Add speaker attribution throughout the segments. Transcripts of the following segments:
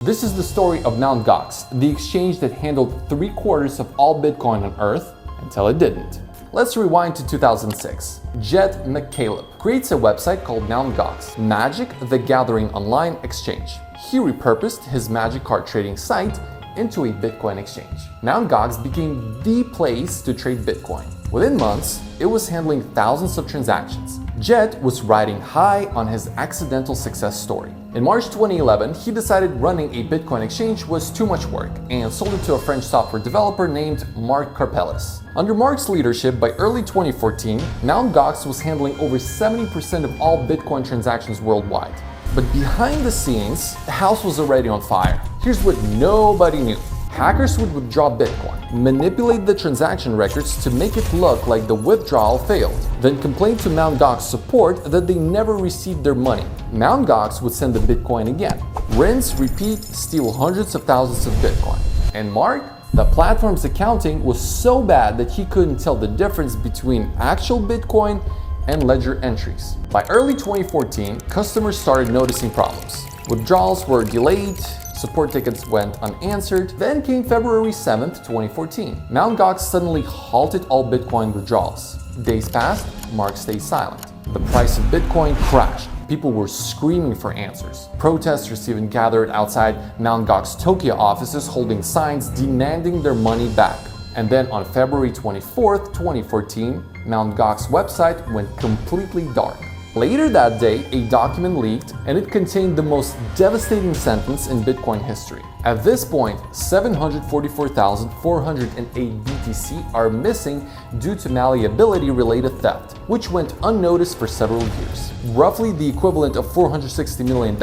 Speaker 1: This is the story of Mt.Gox, the exchange that handled 3/4 of all Bitcoin on Earth until it didn't. Let's rewind to 2006. Jed McCaleb creates a website called Mt.Gox, Magic the Gathering Online Exchange. He repurposed his Magic card trading site into a Bitcoin exchange. Mt.Gox became the place to trade Bitcoin. Within months, it was handling thousands of transactions. Jed was riding high on his accidental success story. In March 2011, he decided running a Bitcoin exchange was too much work and sold it to a French software developer named Marc Karpeles. Under Marc's leadership, by early 2014, Mt.Gox was handling over 70% of all Bitcoin transactions worldwide. But behind the scenes, the house was already on fire. Here's what nobody knew. Hackers would withdraw Bitcoin, manipulate the transaction records to make it look like the withdrawal failed, then complain to Mt.Gox support that they never received their money. Mt.Gox would send the Bitcoin again. Rinse, repeat, steal hundreds of thousands of Bitcoin. And Marc? The platform's accounting was so bad that he couldn't tell the difference between actual Bitcoin and ledger entries. By early 2014, customers started noticing problems. Withdrawals were delayed, support tickets went unanswered. Then came February 7th, 2014. Mt.Gox suddenly halted all Bitcoin withdrawals. Days passed, Marc stayed silent. The price of Bitcoin crashed. People were screaming for answers. Protesters even gathered outside Mt.Gox Tokyo offices holding signs demanding their money back. And then on February 24th, 2014, Mt.Gox website went completely dark. Later that day, a document leaked, and it contained the most devastating sentence in Bitcoin history. At this point, 744,408 BTC are missing due to malleability-related theft, which went unnoticed for several years, roughly the equivalent of $460 million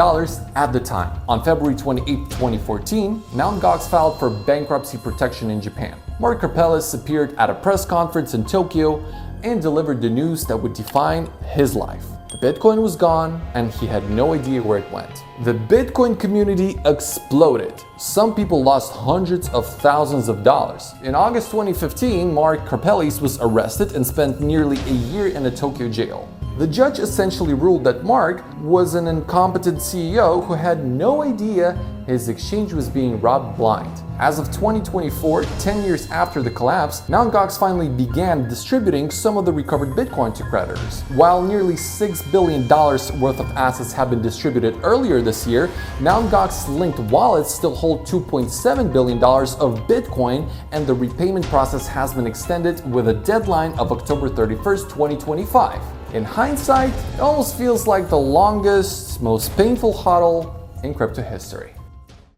Speaker 1: at the time. On February 28, 2014, Mt.Gox filed for bankruptcy protection in Japan. Marc Karpeles appeared at a press conference in Tokyo and delivered the news that would define his life. The Bitcoin was gone, and he had no idea where it went. The Bitcoin community exploded. Some people lost hundreds of thousands of dollars. In August 2015, Marc Karpeles was arrested and spent nearly a year in a Tokyo jail. The judge essentially ruled that Marc was an incompetent CEO who had no idea his exchange was being robbed blind. As of 2024, 10 years after the collapse, Mt.Gox finally began distributing some of the recovered Bitcoin to creditors. While nearly $6 billion worth of assets have been distributed earlier this year, Mt.Gox linked wallets still hold $2.7 billion of Bitcoin, and the repayment process has been extended with a deadline of October 31st, 2025. In hindsight, it almost feels like the longest, most painful hodl in crypto history.